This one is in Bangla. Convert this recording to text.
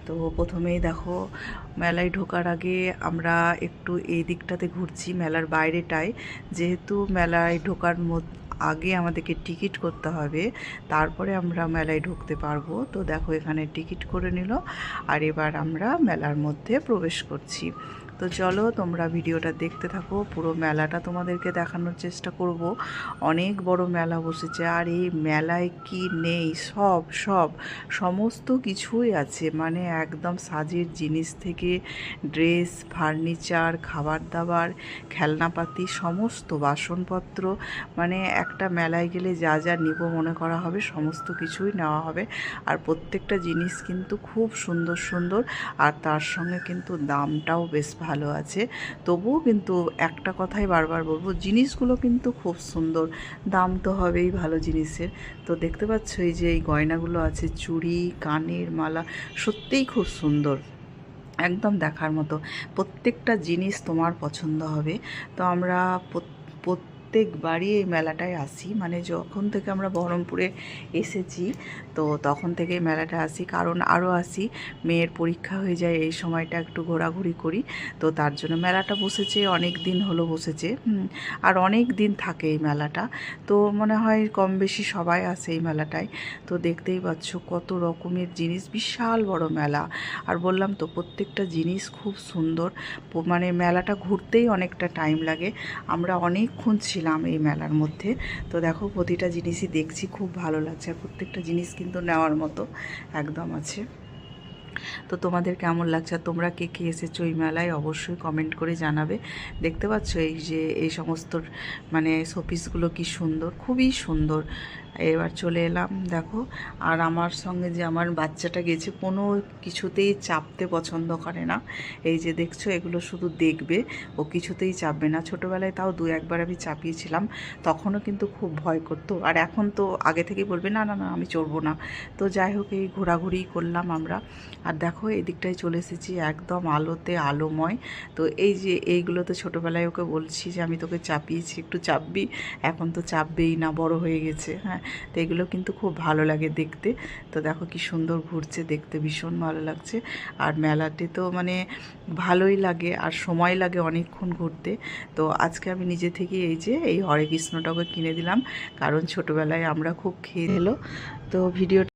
তো প্রথমেই দেখো মেলায় ঢোকার আগে আমরা একটু এই দিকটাতে ঘুরছি, মেলার বাইরেটায়। যেহেতু মেলায় ঢোকার আগে আমাদেরকে টিকিট করতে হবে, তারপরে আমরা মেলায় ঢুকতে পারবো। তো দেখো এখানে টিকিট করে নিল, আর এবার আমরা মেলার মধ্যে প্রবেশ করছি। তো চলো তোমরা ভিডিওটা দেখতে থাকো, পুরো মেলাটা তোমাদেরকে দেখানোর চেষ্টা করব। অনেক বড় মেলা বসেছে, আর এই মেলায় কি নেই সমস্ত কিছুই আছে। মানে একদম সাজের জিনিস থেকে ড্রেস, ফার্নিচার, খাবার দাবার, খেলনাপাতি, সমস্ত বাসনপত্র, মানে একটা মেলায় গেলে যা যা নিব মনে করা হবে সমস্ত কিছুই নেওয়া হবে। আর প্রত্যেকটা জিনিস কিন্তু খুব সুন্দর সুন্দর, আর তার সঙ্গে কিন্তু দামটাও বেশ ভালো আছে। তবুও কিন্তু একটা কথাই বারবার বলবো, জিনিসগুলো কিন্তু খুব সুন্দর, দাম তো হবেই ভালো জিনিসের। তো দেখতে পাচ্ছ এই যে এই গয়নাগুলো আছে, চুড়ি, কানের মালা, সত্যিই খুব সুন্দর, একদম দেখার মতো। প্রত্যেকটা জিনিস তোমার পছন্দ হবে। তো আমরা প্রত্যেকবারই এই মেলাটায় আসি, মানে যখন থেকে আমরা বহরমপুরে এসেছি তো তখন থেকে মেলাটা আসি, কারণ আরও আসি মেয়ের পরীক্ষা হয়ে যায় এই সময়টা, একটু ঘোরাঘুরি করি। তো তার জন্য মেলাটা বসেছে, অনেক দিন হলো বসেছে, আর অনেক দিন থাকে এই মেলাটা। তো মনে হয় কম বেশি সবাই আসে এই মেলাটায়। তো দেখতেই পাচ্ছ কত রকমের জিনিস, বিশাল বড় মেলা। আর বললাম তো প্রত্যেকটা জিনিস খুব সুন্দর, মানে মেলাটা ঘুরতেই অনেকটা টাইম লাগে। আমরা অনেকক্ষণ ছিলাম এই মেলার মধ্যে। তো দেখো প্রতিটা জিনিসই দেখছি, খুব ভালো লাগছে, আর প্রত্যেকটা জিনিস কিন্তু নেওয়ার মতো একদম আছে। তো তোমাদের কেমন লাগছে, তোমরা কে কে এসেছো এই মেলায় অবশ্যই কমেন্ট করে জানাবে। দেখতে পাচ্ছ এই যে এই সমস্ত মানে শোপিসগুলো কি সুন্দর, খুবই সুন্দর। এবার চলে এলাম দেখো, আর আমার সঙ্গে যে আমার বাচ্চাটা গেছে, কোনো কিছুতেই চাপতে পছন্দ করে না। এই যে দেখছো এগুলো শুধু দেখবে, ও কিছুতেই চাপবে না। ছোটোবেলায় তাও দু একবার আমি চাপিয়েছিলাম, তখনও কিন্তু খুব ভয় করতো, আর এখন তো আগে থেকেই বলবে না না না আমি চড়বো না। তো যাই হোক এই ঘোরাঘুরি করলাম আমরা। আর দেখো এই দিকটায় চলে এসেছি, একদম আলোতে আলোময়। তো এই যে এইগুলো তো ছোটোবেলায় ওকে বলছি যে আমি তোকে চাপিয়েছি, একটু চাপবি, এখন তো চাপবেই না, বড় হয়ে গেছে। হ্যাঁ, তো এগুলো কিন্তু খুব ভালো লাগে দেখতে। তো দেখো কি সুন্দর ঘুরছে, দেখতে ভীষণ ভালো লাগছে। আর মেলাতে তো মানে ভালোই লাগে, আর সময় লাগে অনেকক্ষণ ঘুরতে। তো আজকে আমি নিজে থেকে এই যে এই হরে কৃষ্ণটাকে কিনে দিলাম, কারণ ছোটোবেলায় আমরা খুব খেয়ে এলো। তো ভিডিও